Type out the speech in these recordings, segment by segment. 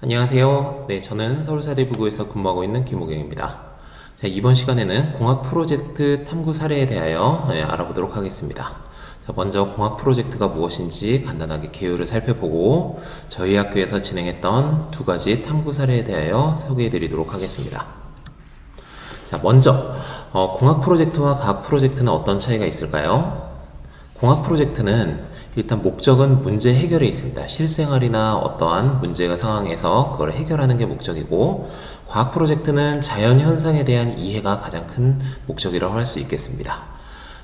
안녕하세요. 네, 저는 서울사대부고에서 근무하고 있는 김호경입니다. 자, 이번 시간에는 공학 프로젝트 탐구 사례에 대하여 알아보도록 하겠습니다. 자, 먼저 공학 프로젝트가 무엇인지 간단하게 개요를 살펴보고 저희 학교에서 진행했던 두 가지 탐구 사례에 대하여 소개해 드리도록 하겠습니다. 자, 먼저 공학 프로젝트와 과학 프로젝트는 어떤 차이가 있을까요? 공학 프로젝트는 일단 목적은 문제 해결에 있습니다. 실생활이나 어떠한 문제가 상황에서 그걸 해결하는 게 목적이고, 과학 프로젝트는 자연 현상에 대한 이해가 가장 큰 목적이라고 할 수 있겠습니다.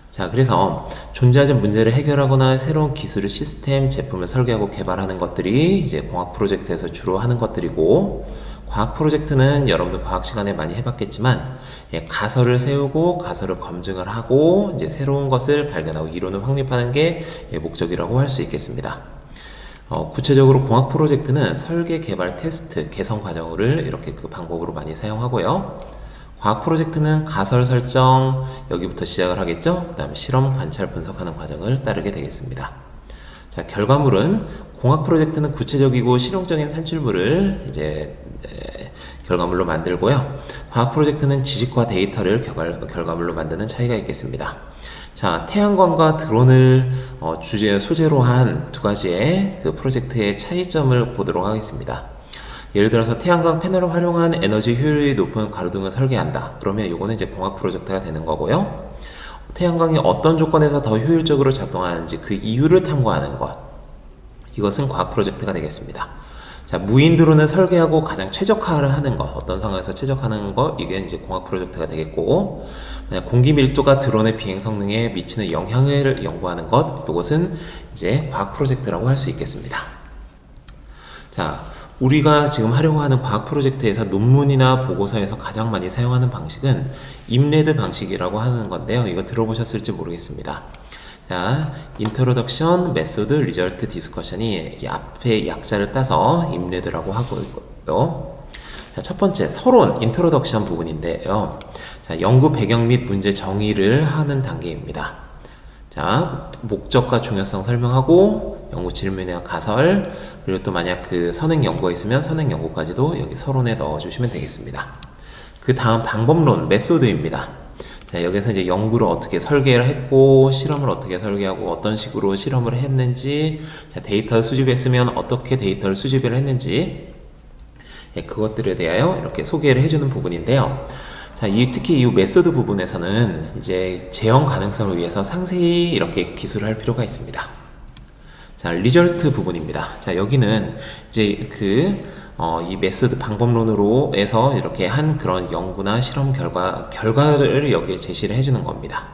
자, 그래서 존재하는 문제를 해결하거나 새로운 기술을, 시스템, 제품을 설계하고 개발하는 것들이 이제 공학 프로젝트에서 주로 하는 것들이고, 과학 프로젝트는 여러분들 과학 시간에 많이 해봤겠지만, 가설을 세우고 가설을 검증을 하고 이제 새로운 것을 발견하고 이론을 확립하는 게 목적이라고 할 수 있겠습니다. 구체적으로 공학 프로젝트는 설계, 개발, 테스트, 개선 과정을 이렇게 그 방법으로 많이 사용하고요. 과학 프로젝트는 가설 설정, 여기부터 시작을 하겠죠. 그 다음에 실험, 관찰, 분석하는 과정을 따르게 되겠습니다. 자, 결과물은 공학 프로젝트는 구체적이고 실용적인 산출물을 이제 결과물로 만들고요. 과학 프로젝트는 지식과 데이터를 결과물로 만드는 차이가 있겠습니다. 자, 태양광과 드론을 소재로 한 두 가지의 그 프로젝트의 차이점을 보도록 하겠습니다. 예를 들어서 태양광 패널을 활용한 에너지 효율이 높은 가로등을 설계한다. 그러면 이거는 이제 공학 프로젝트가 되는 거고요. 태양광이 어떤 조건에서 더 효율적으로 작동하는지 그 이유를 탐구하는 것, 이것은 과학 프로젝트가 되겠습니다. 자, 무인 드론을 설계하고 가장 최적화를 하는 것, 어떤 상황에서 최적화하는 것, 이게 이제 공학 프로젝트가 되겠고, 공기 밀도가 드론의 비행 성능에 미치는 영향을 연구하는 것, 이것은 이제 과학 프로젝트라고 할 수 있겠습니다. 자, 우리가 지금 하려고 하는 과학 프로젝트에서 논문이나 보고서에서 가장 많이 사용하는 방식은 임레드 방식이라고 하는 건데요. 이거 들어보셨을지 모르겠습니다. 자, Introduction, Method, Result, Discussion이 이 앞에 약자를 따서 임레드라고 하고 있고요. 자, 첫 번째 서론, Introduction 부분인데요. 자, 연구 배경 및 문제 정의를 하는 단계입니다. 자, 목적과 중요성 설명하고 연구 질문이나 가설, 그리고 또 만약 그 선행 연구가 있으면 선행 연구까지도 여기 서론에 넣어주시면 되겠습니다. 그 다음 방법론, 메소드입니다. 자, 여기서 이제 연구를 어떻게 설계를 했고, 실험을 어떻게 설계하고, 어떤 식으로 실험을 했는지, 자, 데이터를 수집했으면 어떻게 데이터를 수집을 했는지, 그것들에 대하여 이렇게 소개를 해주는 부분인데요. 자, 특히 이 메소드 부분에서는 이제 재현 가능성을 위해서 상세히 이렇게 기술을 할 필요가 있습니다. 자, 리절트 부분입니다. 자, 여기는 이제 이 메소드 방법론으로 해서 이렇게 한 그런 연구나 실험 결과를 여기에 제시를 해주는 겁니다.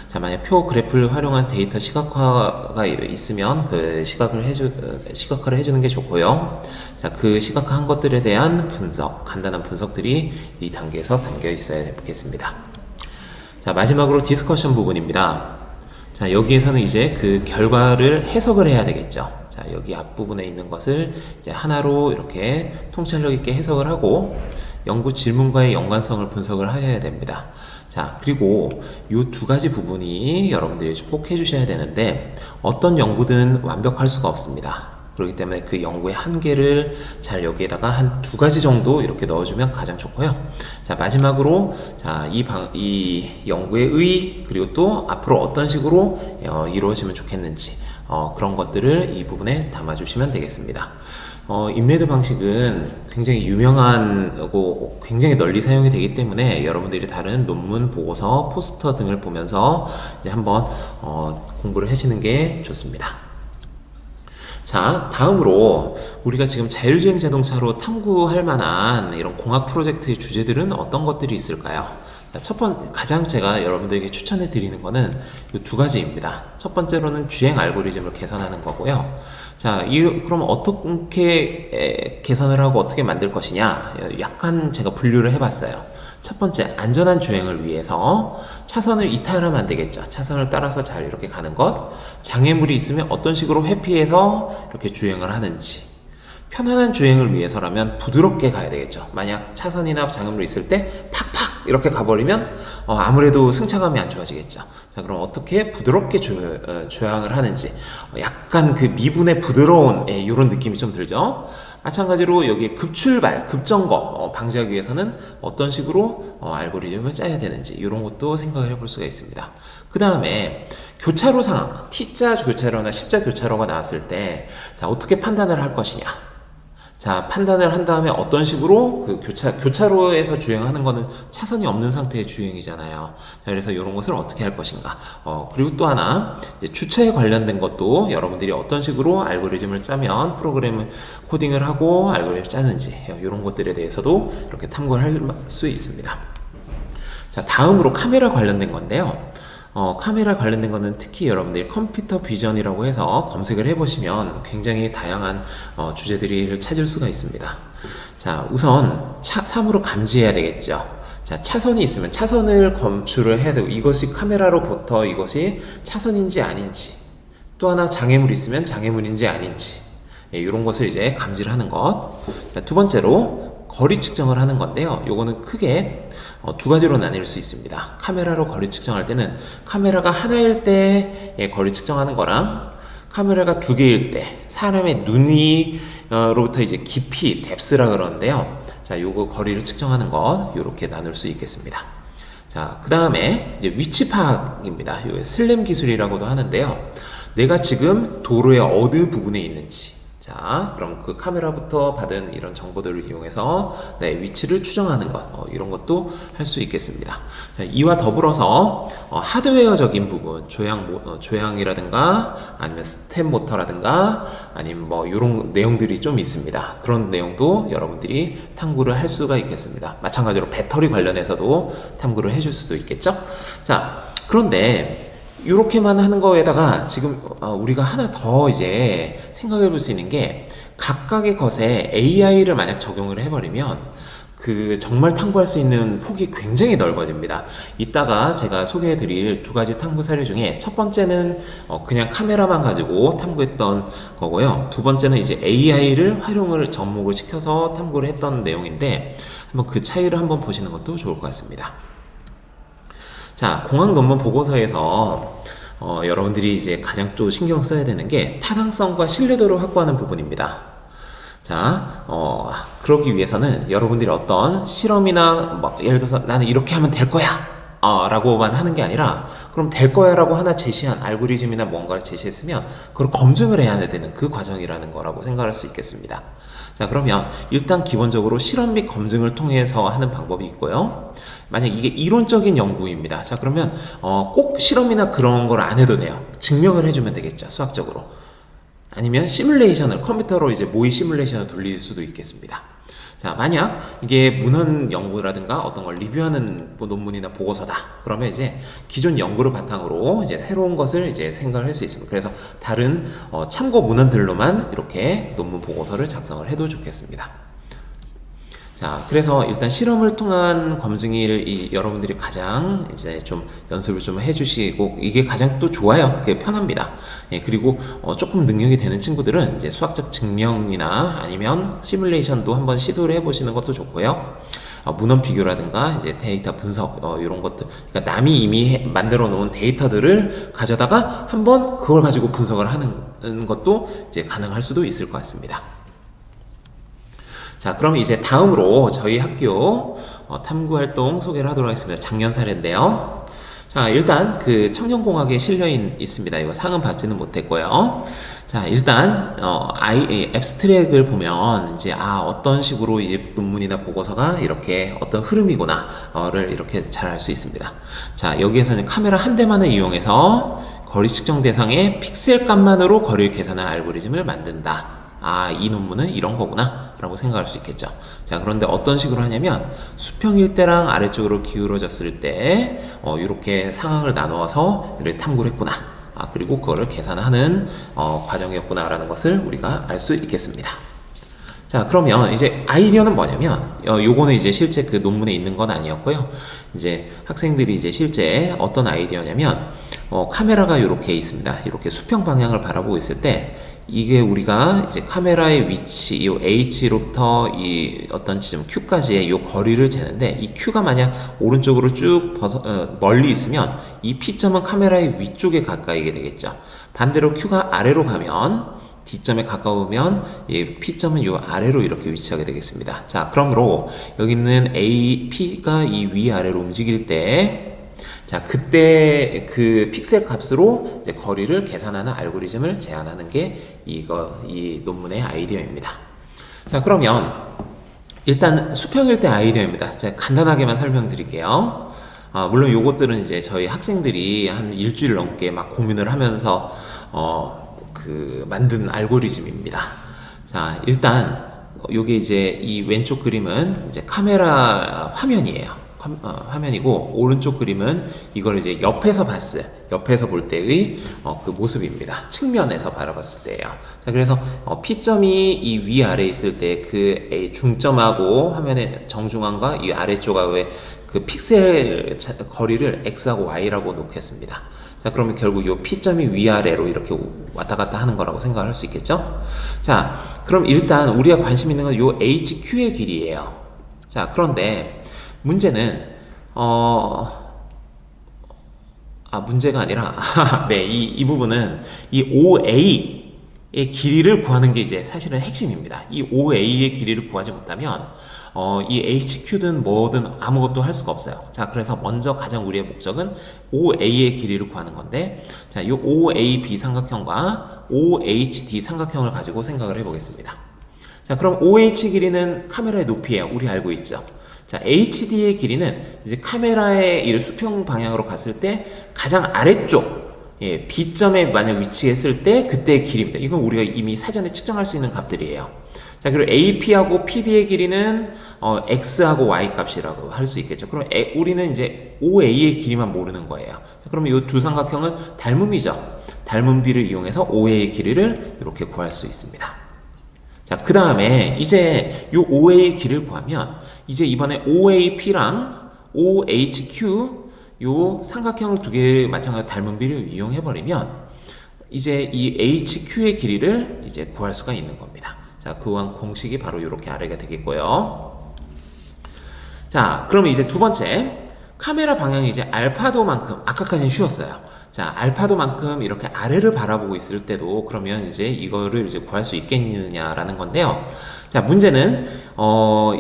자, 만약 표 그래프를 활용한 데이터 시각화가 있으면 그 시각화를 해주는 게 좋고요. 자, 그 시각화한 것들에 대한 분석, 간단한 분석들이 이 단계에서 담겨 있어야 되겠습니다. 자, 마지막으로 디스커션 부분입니다. 자, 여기에서는 이제 그 결과를 해석을 해야 되겠죠. 자, 여기 앞부분에 있는 것을 이제 하나로 이렇게 통찰력 있게 해석을 하고 연구 질문과의 연관성을 분석을 해야 됩니다. 자, 그리고 이 두 가지 부분이 여러분들이 꼭 해주셔야 되는데 어떤 연구든 완벽할 수가 없습니다. 그렇기 때문에 그 연구의 한계를 잘 여기에다가 한 두 가지 정도 이렇게 넣어주면 가장 좋고요. 자, 마지막으로 자, 이 연구의 의, 그리고 또 앞으로 어떤 식으로 이루어지면 좋겠는지 그런 것들을 이 부분에 담아주시면 되겠습니다. 임레드 방식은 굉장히 유명하고 굉장히 널리 사용이 되기 때문에 여러분들이 다른 논문, 보고서, 포스터 등을 보면서 이제 한번 공부를 하시는 게 좋습니다. 자, 다음으로 우리가 지금 자율주행 자동차로 탐구할 만한 이런 공학 프로젝트의 주제들은 어떤 것들이 있을까요? 가장 제가 여러분들에게 추천해 드리는 거는 이 두 가지입니다. 첫 번째로는 주행 알고리즘을 개선하는 거고요. 자, 그럼 어떻게 개선을 하고 어떻게 만들 것이냐? 약간 제가 분류를 해봤어요. 첫 번째, 안전한 주행을 위해서 차선을 이탈하면 안 되겠죠. 차선을 따라서 잘 이렇게 가는 것. 장애물이 있으면 어떤 식으로 회피해서 이렇게 주행을 하는지. 편안한 주행을 위해서라면 부드럽게 가야 되겠죠. 만약 차선이나 장애물이 있을 때 팍팍 이렇게 가버리면 아무래도 승차감이 안 좋아지겠죠. 자, 그럼 어떻게 부드럽게 조향을 하는지 약간 그 미분의 부드러운 이런 느낌이 좀 들죠. 마찬가지로 여기 급출발, 급점거 방지하기 위해서는 어떤 식으로 알고리즘을 짜야 되는지 이런 것도 생각을 해볼 수가 있습니다. 그 다음에 교차로 상황, T자 교차로나 10자 교차로가 나왔을 때 자, 어떻게 판단을 할 것이냐. 자, 판단을 한 다음에 어떤 식으로 그 교차로에서 주행하는 거는 차선이 없는 상태의 주행이잖아요. 자, 그래서 이런 것을 어떻게 할 것인가. 그리고 또 하나, 이제 주차에 관련된 것도 여러분들이 어떤 식으로 알고리즘을 짜면 프로그램을 코딩을 하고 알고리즘을 짜는지, 이런 것들에 대해서도 이렇게 탐구를 할 수 있습니다. 자, 다음으로 카메라 관련된 건데요. 카메라 관련된 거는 특히 여러분들이 컴퓨터 비전이라고 해서 검색을 해보시면 굉장히 다양한 주제들을 찾을 수가 있습니다. 자, 우선 사물을 감지해야 되겠죠. 자, 차선이 있으면 차선을 검출을 해야 되고 이것이 카메라로부터 이것이 차선인지 아닌지, 또 하나 장애물이 있으면 장애물인지 아닌지, 이런 것을 이제 감지를 하는 것. 자, 두 번째로 거리 측정을 하는 건데요. 요거는 크게 두 가지로 나뉠 수 있습니다. 카메라로 거리 측정할 때는 카메라가 하나일 때의 거리 측정하는 거랑 카메라가 두 개일 때 사람의 눈이 로부터 이제 깊이 뎁스라 그러는데요. 자, 요거 거리를 측정하는 것 요렇게 나눌 수 있겠습니다. 자, 그 다음에 이제 위치 파악입니다. 요 슬램 기술이라고도 하는데요. 내가 지금 도로의 어느 부분에 있는지, 자, 그럼 그 카메라부터 받은 이런 정보들을 이용해서 내 위치를 추정하는 것, 이런 것도 할 수 있겠습니다. 자, 이와 더불어서 하드웨어적인 부분, 조향이라든가 아니면 스텝 모터라든가 아니면 뭐 이런 내용들이 좀 있습니다. 그런 내용도 여러분들이 탐구를 할 수가 있겠습니다. 마찬가지로 배터리 관련해서도 탐구를 해줄 수도 있겠죠. 자, 그런데 이렇게만 하는 거에다가 지금 우리가 하나 더 이제 생각해 볼 수 있는 게 각각의 것에 AI를 만약 적용을 해버리면 그 정말 탐구할 수 있는 폭이 굉장히 넓어집니다. 이따가 제가 소개해 드릴 두 가지 탐구 사례 중에 첫 번째는 그냥 카메라만 가지고 탐구했던 거고요. 두 번째는 이제 AI를 활용을 접목을 시켜서 탐구를 했던 내용인데 한번 그 차이를 한번 보시는 것도 좋을 것 같습니다. 자, 공학 논문 보고서에서 여러분들이 이제 가장 또 신경 써야 되는 게 타당성과 신뢰도를 확보하는 부분입니다. 자, 그러기 위해서는 여러분들이 어떤 실험이나 뭐 예를 들어서 나는 이렇게 하면 될 거야 라고만 하는 게 아니라 그럼 될 거야 라고 하나 제시한 알고리즘이나 뭔가를 제시했으면 그걸 검증을 해야 되는 그 과정이라는 거라고 생각할 수 있겠습니다. 자, 그러면 일단 기본적으로 실험 및 검증을 통해서 하는 방법이 있고요. 만약 이게 이론적인 연구입니다. 자, 그러면 꼭 실험이나 그런 걸 안 해도 돼요. 증명을 해주면 되겠죠, 수학적으로. 아니면 시뮬레이션을 컴퓨터로 이제 모의 시뮬레이션을 돌릴 수도 있겠습니다. 자, 만약 이게 문헌 연구라든가 어떤 걸 리뷰하는 논문이나 보고서다. 그러면 이제 기존 연구를 바탕으로 이제 새로운 것을 이제 생각을 할 수 있습니다. 그래서 다른 참고 문헌들로만 이렇게 논문 보고서를 작성을 해도 좋겠습니다. 자, 그래서 일단 실험을 통한 검증을 여러분들이 가장 이제 좀 연습을 좀 해주시고 이게 가장 또 좋아요. 그게 편합니다. 예, 그리고 조금 능력이 되는 친구들은 이제 수학적 증명이나 아니면 시뮬레이션도 한번 시도를 해보시는 것도 좋고요. 문헌 비교라든가 이제 데이터 분석 이런 것들, 그러니까 남이 이미 만들어 놓은 데이터들을 가져다가 한번 그걸 가지고 분석을 하는 것도 이제 가능할 수도 있을 것 같습니다. 자, 그럼 이제 다음으로 저희 학교 탐구활동 소개를 하도록 하겠습니다. 작년 사례인데요. 자, 일단 그 청년공학에 실려 있습니다. 이거 상은 받지는 못했고요. 자, 일단 앱스트랙을 보면 이제 어떤 식으로 이제 논문이나 보고서가 이렇게 어떤 흐름이구나를 이렇게 잘 알 수 있습니다. 자, 여기에서는 카메라 한 대만을 이용해서 거리 측정 대상의 픽셀 값만으로 거리를 계산한 알고리즘을 만든다. 이 논문은 이런 거구나 라고 생각할 수 있겠죠. 자, 그런데 어떤 식으로 하냐면 수평일 대랑 아래쪽으로 기울어졌을 때 이렇게 상황을 나누어서 이렇게 탐구를 했구나, 그리고 그거를 계산하는 과정이었구나 라는 것을 우리가 알 수 있겠습니다. 자, 그러면 이제 아이디어는 뭐냐면 요거는 이제 실제 그 논문에 있는 건 아니었고요. 이제 학생들이 이제 실제 어떤 아이디어냐면 카메라가 이렇게 있습니다. 이렇게 수평 방향을 바라보고 있을 때 이게 우리가 이제 카메라의 위치, 이 H로부터 이 어떤 지점 Q까지의 이 거리를 재는데, 이 Q가 만약 오른쪽으로 쭉 멀리 있으면 이 P점은 카메라의 위쪽에 가까이게 되겠죠. 반대로 Q가 아래로 가면 D점에 가까우면 이 P점은 요 아래로 이렇게 위치하게 되겠습니다. 자, 그러므로 여기 있는 A, P가 이 위아래로 움직일 때 자, 그때 그 픽셀 값으로 이제 거리를 계산하는 알고리즘을 제안하는 게 이 논문의 아이디어입니다. 자, 그러면 일단 수평일 때 아이디어입니다. 제가 간단하게만 설명드릴게요. 물론 요것들은 이제 저희 학생들이 한 일주일 넘게 막 고민을 하면서 만든 알고리즘입니다. 자, 일단 요게 이제 이 왼쪽 그림은 이제 카메라 화면이에요. 화면이고 오른쪽 그림은 이걸 이제 옆에서 볼 때의 그 모습입니다. 측면에서 바라봤을 때예요. 자, 그래서 P점이 이 위아래에 있을 때 그 중점하고 화면의 정중앙과 이 아래쪽하고의 그 픽셀 거리를 X하고 Y라고 놓겠습니다. 자, 그러면 결국 이 P점이 위아래로 이렇게 왔다 갔다 하는 거라고 생각을 할 수 있겠죠? 자, 그럼 일단 우리가 관심 있는 건 이 HQ의 길이에요. 자, 그런데 문제는 문제가 아니라 네, 이 부분은 이 OA의 길이를 구하는 게 이제 사실은 핵심입니다. 이 OA의 길이를 구하지 못하면 이 HQ든 뭐든 아무것도 할 수가 없어요. 자, 그래서 먼저 가장 우리의 목적은 OA의 길이를 구하는 건데, 자, 이 OAB 삼각형과 OHD 삼각형을 가지고 생각을 해보겠습니다. 자, 그럼 OH 길이는 카메라의 높이예요. 우리 알고 있죠? 자, HD의 길이는 이제 카메라의 이 수평 방향으로 갔을 때 가장 아래쪽 B점에 만약 위치했을 때 그때의 길이입니다. 이건 우리가 이미 사전에 측정할 수 있는 값들이에요. 자, 그리고 AP하고 PB의 길이는 X하고 Y 값이라고 할 수 있겠죠. 그럼 우리는 이제 OA의 길이만 모르는 거예요. 자, 그러면 이 두 삼각형은 닮음이죠. 닮음비를 이용해서 OA의 길이를 이렇게 구할 수 있습니다. 자, 그 다음에 이제 요 OA의 길이를 구하면 이제 이번에 OAP랑 OHQ 요 삼각형을 두 개 마찬가지로 닮은 비를 이용해버리면 이제 이 HQ의 길이를 이제 구할 수가 있는 겁니다. 자, 그한 공식이 바로 이렇게 아래가 되겠고요. 자, 그러면 이제 두 번째 카메라 방향이 이제 알파도만큼 아까까지는 쉬웠어요. 자, 알파도만큼 이렇게 아래를 바라보고 있을 때도 그러면 이제 이거를 이제 구할 수 있겠느냐라는 건데요. 자, 문제는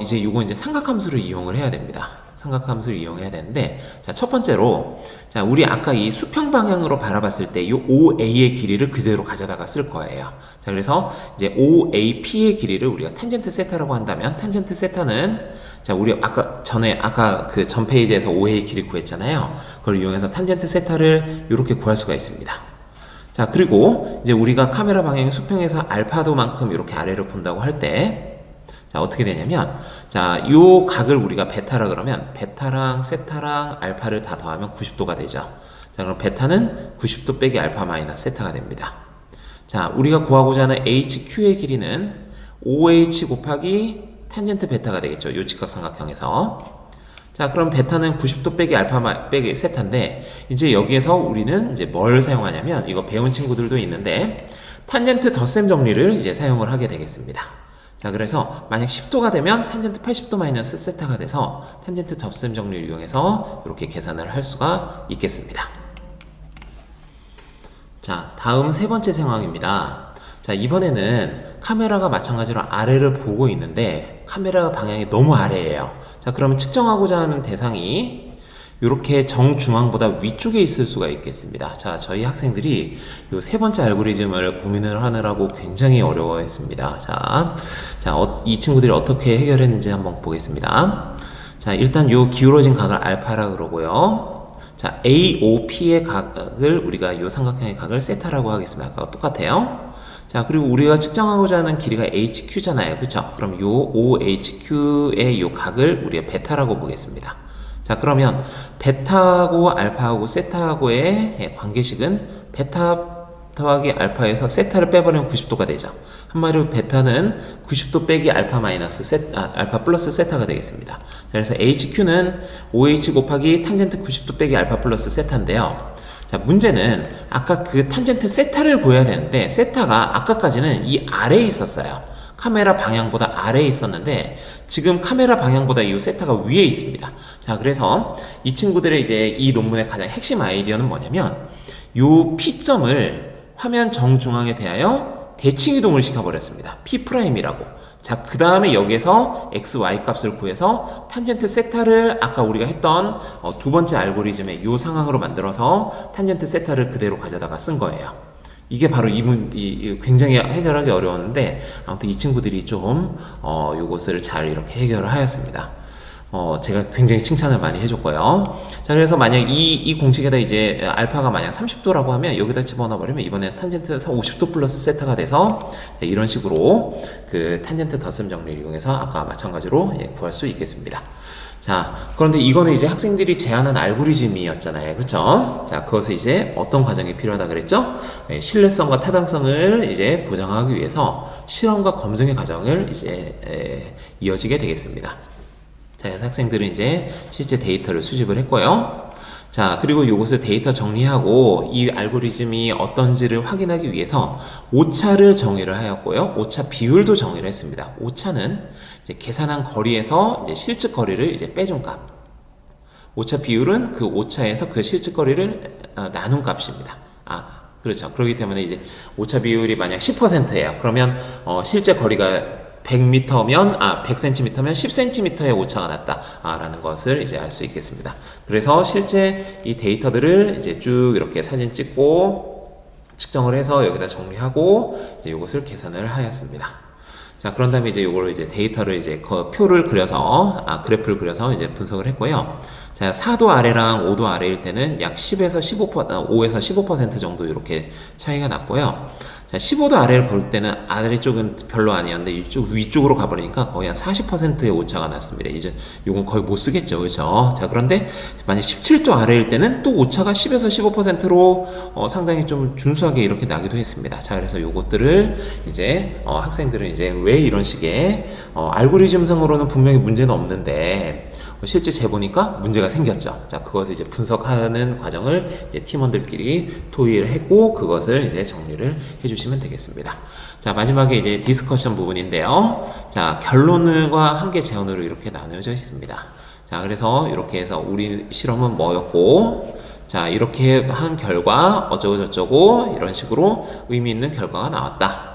이제 요거 이제 삼각함수를 이용을 해야 됩니다. 삼각함수를 이용해야 되는데, 자, 첫 번째로 자, 우리 아까 이 수평 방향으로 바라봤을 때 이 OA의 길이를 그대로 가져다가 쓸 거예요. 자, 그래서 이제 OAP의 길이를 우리가 탄젠트 세타라고 한다면 탄젠트 세타는 자, 우리 아까 그 전 페이지에서 OA의 길이 구했잖아요. 그걸 이용해서 탄젠트 세타를 이렇게 구할 수가 있습니다. 자, 그리고 이제 우리가 카메라 방향의 수평에서 알파도만큼 이렇게 아래로 본다고 할 때 자, 어떻게 되냐면 자, 요 각을 우리가 베타라 그러면 베타랑 세타랑 알파를 다 더하면 90도가 되죠. 자, 그럼 베타는 90도 빼기 알파 마이너스 세타가 됩니다. 자, 우리가 구하고자 하는 HQ의 길이는 OH 곱하기 탄젠트 베타가 되겠죠. 요 직각삼각형에서. 자, 그럼 베타는 90도 빼기 알파 빼기 세타인데 이제 여기에서 우리는 이제 뭘 사용하냐면 이거 배운 친구들도 있는데 탄젠트 덧셈 정리를 이제 사용을 하게 되겠습니다. 자, 그래서 만약 10도가 되면 탄젠트 80도 마이너스 세타가 돼서 탄젠트 덧셈 정리를 이용해서 이렇게 계산을 할 수가 있겠습니다. 자, 다음 세 번째 상황입니다. 자, 이번에는 카메라가 마찬가지로 아래를 보고 있는데 카메라 방향이 너무 아래예요. 자, 그러면 측정하고자 하는 대상이 이렇게 정중앙보다 위쪽에 있을 수가 있겠습니다. 자, 저희 학생들이 이 세 번째 알고리즘을 고민을 하느라고 굉장히 어려워했습니다. 자, 이 친구들이 어떻게 해결했는지 한번 보겠습니다. 자, 일단 이 기울어진 각을 알파라 그러고요. 자, AOP의 각을 우리가 이 삼각형의 각을 세타라고 하겠습니다. 아까 똑같아요. 자, 그리고 우리가 측정하고자 하는 길이가 HQ잖아요. 그쵸? 그럼 요 OHQ의 요 각을 우리가 베타라고 보겠습니다. 자, 그러면 베타하고 알파하고 세타하고의 관계식은 베타 더하기 알파에서 세타를 빼버리면 90도가 되죠. 한마디로 베타는 90도 빼기 알파 마이너스 알파 플러스 세타가 되겠습니다. 자, 그래서 HQ는 OH 곱하기 탄젠트 90도 빼기 알파 플러스 세타인데요. 자, 문제는 아까 그 탄젠트 세타를 구해야 되는데 세타가 아까까지는 이 아래에 있었어요. 카메라 방향보다 아래에 있었는데 지금 카메라 방향보다 이 세타가 위에 있습니다. 자, 그래서 이 친구들의 이제 이 논문의 가장 핵심 아이디어는 뭐냐면 요 P점을 화면 정중앙에 대하여 대칭 이동을 시켜버렸습니다. P'이라고. 자, 그 다음에 여기에서 x, y 값을 구해서 탄젠트 세타를 아까 우리가 했던 두 번째 알고리즘의 이 상황으로 만들어서 탄젠트 세타를 그대로 가져다가 쓴 거예요. 이게 바로 굉장히 해결하기 어려웠는데 아무튼 이 친구들이 좀 요것을 잘 이렇게 해결을 하였습니다. 제가 굉장히 칭찬을 많이 해줬고요. 자, 그래서 만약 이 공식에다 이제 알파가 만약 30도라고 하면 여기다 집어넣어 버리면 이번엔 탄젠트에서 50도 플러스 세타가 돼서 이런 식으로 그 탄젠트 덧셈 정리를 이용해서 아까 마찬가지로 구할 수 있겠습니다. 자, 그런데 이거는 이제 학생들이 제안한 알고리즘이었잖아요. 그쵸? 자, 그것을 이제 어떤 과정이 필요하다 그랬죠? 신뢰성과 타당성을 이제 보장하기 위해서 실험과 검증의 과정을 이제 이어지게 되겠습니다. 자, 학생들은 이제 실제 데이터를 수집을 했고요. 자, 그리고 이것을 데이터 정리하고 이 알고리즘이 어떤지를 확인하기 위해서 오차를 정의를 하였고요. 오차 비율도 정의를 했습니다. 오차는 이제 계산한 거리에서 이제 실측 거리를 이제 빼준 값. 오차 비율은 그 오차에서 그 실측 거리를 나눈 값입니다. 그렇죠. 그렇기 때문에 이제 오차 비율이 만약 10%예요. 그러면 실제 거리가 100m면 100cm면 10cm의 오차가 났다라는 것을 이제 알 수 있겠습니다. 그래서 실제 이 데이터들을 이제 쭉 이렇게 사진 찍고 측정을 해서 여기다 정리하고 이제 이것을 계산을 하였습니다. 자, 그런 다음에 이제 요거를 이제 데이터를 이제 표를 그려서 그래프를 그려서 이제 분석을 했고요. 자, 4도 아래랑 5도 아래일 때는 약 10에서 5에서 15% 정도 이렇게 차이가 났고요. 자, 15도 아래를 볼 때는 아래쪽은 별로 아니었는데 이쪽 위쪽으로 가버리니까 거의 한 40%의 오차가 났습니다. 이제 요건 거의 못 쓰겠죠. 그렇죠? 자, 그런데 만약 17도 아래일 때는 또 오차가 10에서 15%로 상당히 좀 준수하게 이렇게 나기도 했습니다. 자, 그래서 요것들을 이제 학생들은 이제 왜 이런 식의 알고리즘상으로는 분명히 문제는 없는데 실제 재보니까 문제가 생겼죠. 자, 그것을 이제 분석하는 과정을 이제 팀원들끼리 토의를 했고, 그것을 이제 정리를 해주시면 되겠습니다. 자, 마지막에 이제 디스커션 부분인데요. 자, 결론과 한계 제언으로 이렇게 나누어져 있습니다. 자, 그래서 이렇게 해서 우리 실험은 뭐였고, 자, 이렇게 한 결과 어쩌고저쩌고 이런 식으로 의미 있는 결과가 나왔다.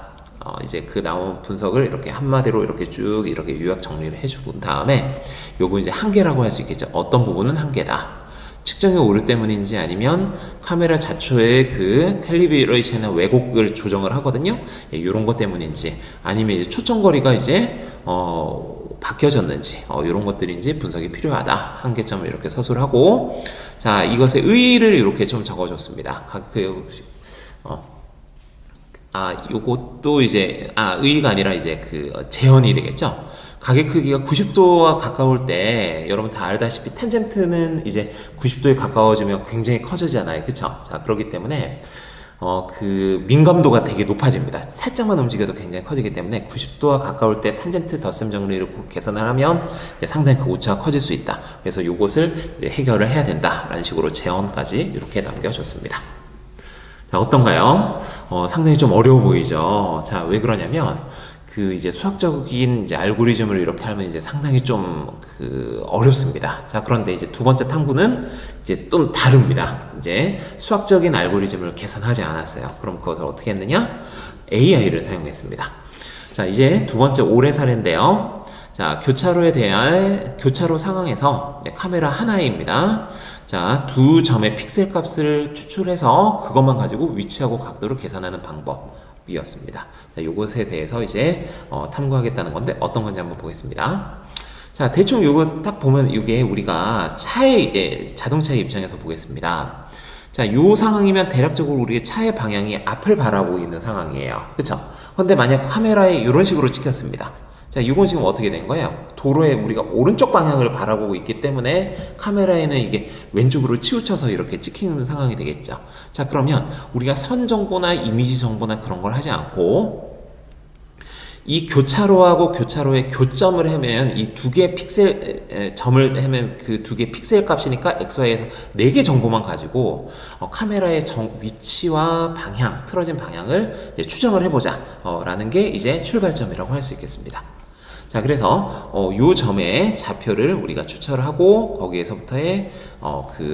이제 그 나온 분석을 이렇게 한마디로 이렇게 쭉 이렇게 요약 정리를 해주고 다음에 요거 이제 한계라고 할 수 있겠죠. 어떤 부분은 한계다. 측정이 오류 때문인지 아니면 카메라 자초의 그 캘리브레이션의 왜곡을 조정을 하거든요. 요런 것 때문인지 아니면 이제 초점거리가 이제 바뀌어졌는지 이런 것들인지 분석이 필요하다. 한계점을 이렇게 서술을 하고 자, 이것의 의의를 이렇게 좀 적어줬습니다. 요것도 이제, 의의가 아니라 이제 그 제언이 되겠죠? 가게 크기가 90도와 가까울 때, 여러분 다 알다시피 탄젠트는 이제 90도에 가까워지면 굉장히 커지잖아요. 그쵸? 자, 그렇기 때문에, 그 민감도가 되게 높아집니다. 살짝만 움직여도 굉장히 커지기 때문에 90도와 가까울 때 탄젠트 덧셈 정리를 계산을 하면 상당히 그 오차가 커질 수 있다. 그래서 요것을 이제 해결을 해야 된다라는 식으로 제언까지 이렇게 남겨줬습니다. 자, 어떤가요? 상당히 좀 어려워 보이죠? 자, 왜 그러냐면, 그 이제 수학적인 이제 알고리즘을 이렇게 하면 이제 상당히 좀 어렵습니다. 자, 그런데 이제 두 번째 탐구는 이제 좀 다릅니다. 이제 수학적인 알고리즘을 계산하지 않았어요. 그럼 그것을 어떻게 했느냐? AI를 사용했습니다. 자, 이제 두 번째 오래 사례인데요. 자, 교차로 상황에서 카메라 하나입니다. 자, 두 점의 픽셀 값을 추출해서 그것만 가지고 위치하고 각도를 계산하는 방법이었습니다. 자, 요것에 대해서 이제 탐구하겠다는 건데 어떤 건지 한번 보겠습니다. 자, 대충 요거 딱 보면 이게 우리가 자동차의 입장에서 보겠습니다. 자, 요 상황이면 대략적으로 우리의 차의 방향이 앞을 바라보고 있는 상황이에요. 그쵸? 근데 만약 카메라에 이런 식으로 찍혔습니다. 자, 이건 지금 어떻게 된 거예요? 도로에 우리가 오른쪽 방향을 바라보고 있기 때문에 카메라에는 이게 왼쪽으로 치우쳐서 이렇게 찍히는 상황이 되겠죠. 자, 그러면 우리가 선 정보나 이미지 정보나 그런 걸 하지 않고 이 교차로하고 교차로의 교점을 하면 이 두 개 픽셀 점을 하면 그 두 개 픽셀 값이니까 XY에서 4개 정보만 가지고 카메라의 위치와 방향, 틀어진 방향을 이제 추정을 해보자 라는 게 이제 출발점이라고 할 수 있겠습니다. 자, 그래서 요 점의 좌표를 우리가 추출을 하고 거기에서부터의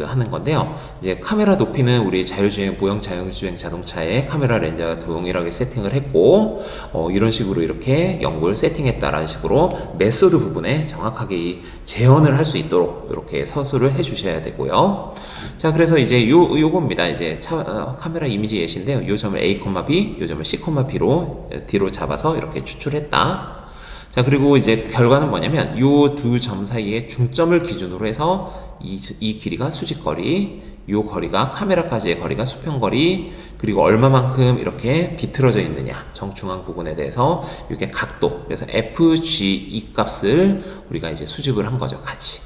하는 건데요. 이제 카메라 높이는 우리 자율주행 모형 자율주행 자동차의 카메라 렌즈와 동일하게 세팅을 했고 이런 식으로 이렇게 연구를 세팅했다라는 식으로 메소드 부분에 정확하게 이 재현을 할 수 있도록 이렇게 서술을 해주셔야 되고요. 자, 그래서 이제 요겁니다. 이제 카메라 이미지 예시인데요. 요 점을 A, B, 요 점을 C, B로 D로 잡아서 이렇게 추출했다. 자, 그리고 이제 결과는 뭐냐면 요 두 점 사이의 중점을 기준으로 해서 이 길이가 수직거리, 요 거리가 카메라까지의 거리가 수평거리, 그리고 얼마만큼 이렇게 비틀어져 있느냐 정중앙 부분에 대해서 이게 각도, 그래서 FG2 값을 우리가 이제 수집을 한 거죠, 같이.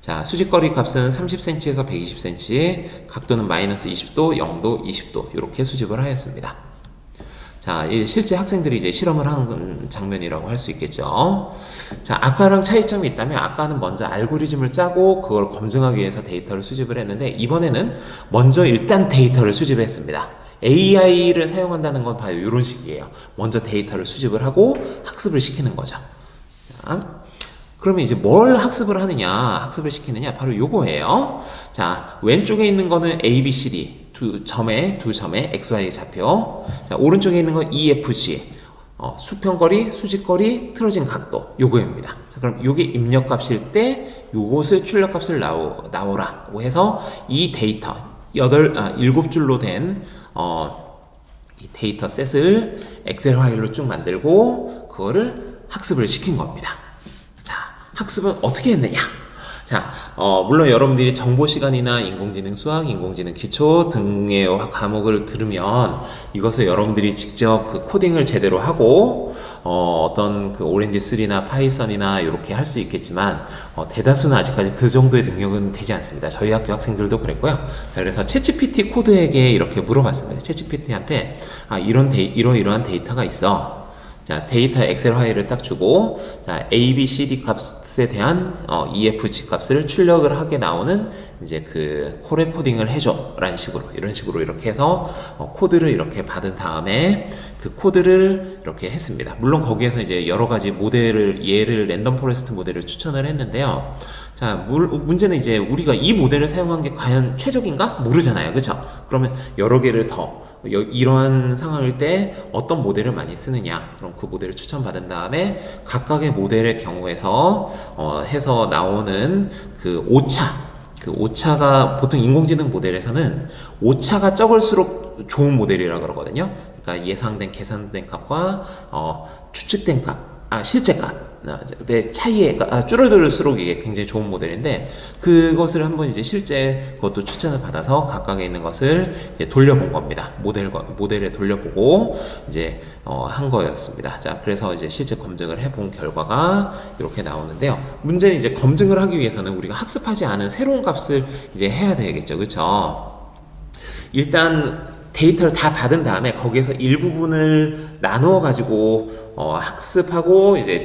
자, 수직거리 값은 30cm에서 120cm, 각도는 마이너스 20도, 0도, 20도 이렇게 수집을 하였습니다. 자, 실제 학생들이 이제 실험을 한 장면이라고 할 수 있겠죠. 자, 아까랑 차이점이 있다면 아까는 먼저 알고리즘을 짜고 그걸 검증하기 위해서 데이터를 수집을 했는데 이번에는 먼저 일단 데이터를 수집했습니다. AI를 사용한다는 건 바로 이런 식이에요. 먼저 데이터를 수집을 하고 학습을 시키는 거죠. 자, 그러면 이제 뭘 학습을 하느냐, 학습을 시키느냐, 바로 요거예요. 자, 왼쪽에 있는 거는 A, B, C, D. 두 점의 XY 좌표. 자, 오른쪽에 있는 건 EFG. 수평거리, 수직거리, 틀어진 각도. 요거입니다. 자, 그럼 요게 입력값일 때 요것을 출력값을 나오라고 해서 이 데이터 7줄로 된 이 데이터 셋을 엑셀 파일로 쭉 만들고 그거를 학습을 시킨 겁니다. 자, 학습은 어떻게 했느냐? 자, 물론 여러분들이 정보 시간이나 인공지능 수학, 인공지능 기초 등의 과목을 들으면 이것을 여러분들이 직접 그 코딩을 제대로 하고 어떤 그 오렌지 3나 파이썬이나 이렇게 할 수 있겠지만 대다수는 아직까지 그 정도의 능력은 되지 않습니다. 저희 학교 학생들도 그랬고요. 그래서 챗GPT 코드에게 이렇게 물어봤습니다. 챗GPT한테 이러한 데이터가 있어. 자, 데이터 엑셀 파일을 딱 주고, 자, A, B, C, D 값에 대한, EFG 값을 출력을 하게 나오는, 이제 코레코딩을 해줘. 라는 식으로, 이런 식으로 이렇게 해서, 코드를 이렇게 받은 다음에, 그 코드를 이렇게 했습니다. 물론 거기에서 이제 여러 가지 얘를 랜덤 포레스트 모델을 추천을 했는데요. 자, 문제는 이제 우리가 이 모델을 사용한 게 과연 최적인가? 모르잖아요. 그쵸? 그러면 여러 개를 이러한 상황일 때 어떤 모델을 많이 쓰느냐, 그럼 그 모델을 추천받은 다음에 각각의 모델의 경우에서 해서 나오는 그 오차가 보통 인공지능 모델에서는 오차가 적을수록 좋은 모델이라고 그러거든요. 그러니까 예상된 계산된 값과 추측된 실제 값의 차이가 줄어들수록 이게 굉장히 좋은 모델인데, 그것을 한번 이제 실제 그것도 추천을 받아서 각각에 있는 것을 이제 돌려본 겁니다. 모델에 돌려보고 이제 한 거였습니다. 자, 그래서 이제 실제 검증을 해본 결과가 이렇게 나오는데요. 문제는 이제 검증을 하기 위해서는 우리가 학습하지 않은 새로운 값을 이제 해야 되겠죠, 그렇죠? 일단 데이터를 다 받은 다음에 거기에서 일부분을 나누어 가지고 학습하고 이제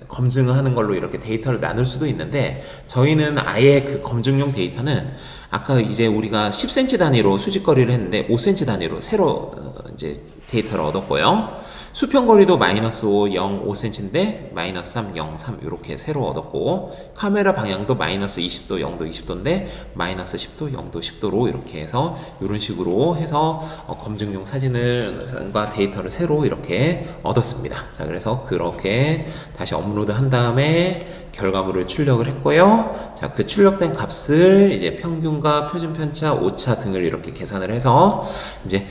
검증을 하는 걸로 이렇게 데이터를 나눌 수도 있는데, 저희는 아예 그 검증용 데이터는 아까 이제 우리가 10cm 단위로 수직거리를 했는데 5cm 단위로 새로 이제 데이터를 얻었고요. 수평거리도 마이너스 5, 0, 5cm인데 마이너스 3, 0, 3 이렇게 새로 얻었고, 카메라 방향도 마이너스 20도, 0도, 20도인데 마이너스 10도, 0도, 10도로 이렇게 해서 이런 식으로 해서 검증용 사진과 데이터를 새로 이렇게 얻었습니다. 자, 그래서 그렇게 다시 업로드 한 다음에 결과물을 출력을 했고요. 자, 그 출력된 값을 이제 평균과 표준 편차, 오차 등을 이렇게 계산을 해서 이제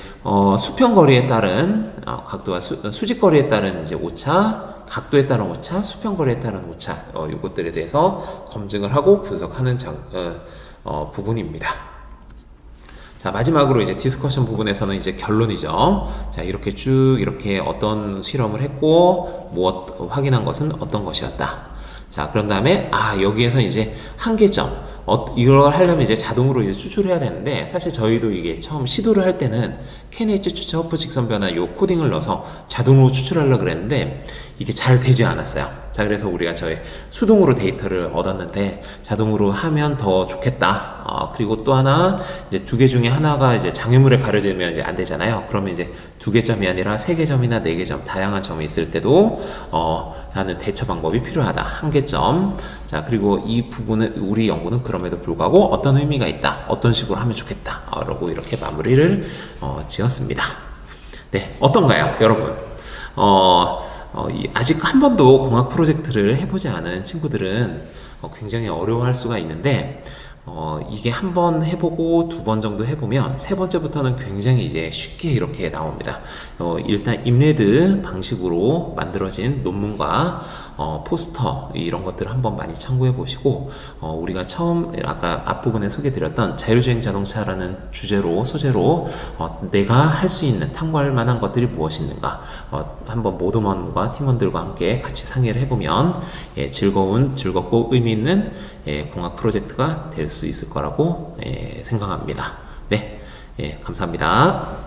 수평거리에 따른 각도와 수직거리에 따른 이제 오차, 각도에 따른 오차, 수평거리에 따른 오차, 이것들에 대해서 검증을 하고 분석하는 부분입니다. 자, 마지막으로 이제 디스커션 부분에서는 이제 결론이죠. 자, 이렇게 쭉 이렇게 어떤 실험을 했고 확인한 것은 어떤 것이었다. 자, 그런 다음에 여기에서 이제 한계점, 이걸 하려면 이제 자동으로 이제 추출해야 되는데, 사실 저희도 이게 처음 시도를 할 때는 KNH 추출 허프 직선 변화 요 코딩을 넣어서 자동으로 추출하려고 그랬는데 이게 잘 되지 않았어요. 자, 그래서 우리가 수동으로 데이터를 얻었는데 자동으로 하면 더 좋겠다 그리고 또 하나 이제 두 개 중에 하나가 이제 장애물에 가려지면 이제 안 되잖아요. 그러면 이제 두 개 점이 아니라 세 개 점이나 네 개 점 다양한 점이 있을 때도 하는 대처 방법이 필요하다. 한 개 점. 자, 그리고 이 부분은 우리 연구는 그럼에도 불구하고 어떤 의미가 있다. 어떤 식으로 하면 좋겠다. 라고 이렇게 마무리를 지었습니다. 네, 어떤가요, 여러분? 아직 한 번도 공학 프로젝트를 해보지 않은 친구들은 굉장히 어려워할 수가 있는데, 이게 한 번 해보고 두 번 정도 해보면 세 번째부터는 굉장히 이제 쉽게 이렇게 나옵니다. 일단 임레드 방식으로 만들어진 논문과 포스터 이런 것들을 한번 많이 참고해 보시고, 우리가 처음 아까 앞부분에 소개드렸던 자율주행 자동차라는 소재로 내가 할 수 있는 탐구할 만한 것들이 무엇이 있는가 한번 모드먼과 팀원들과 함께 같이 상의를 해보면 즐겁고 의미 있는 공학 프로젝트가 될 수 있을 거라고 생각합니다. 네, 감사합니다.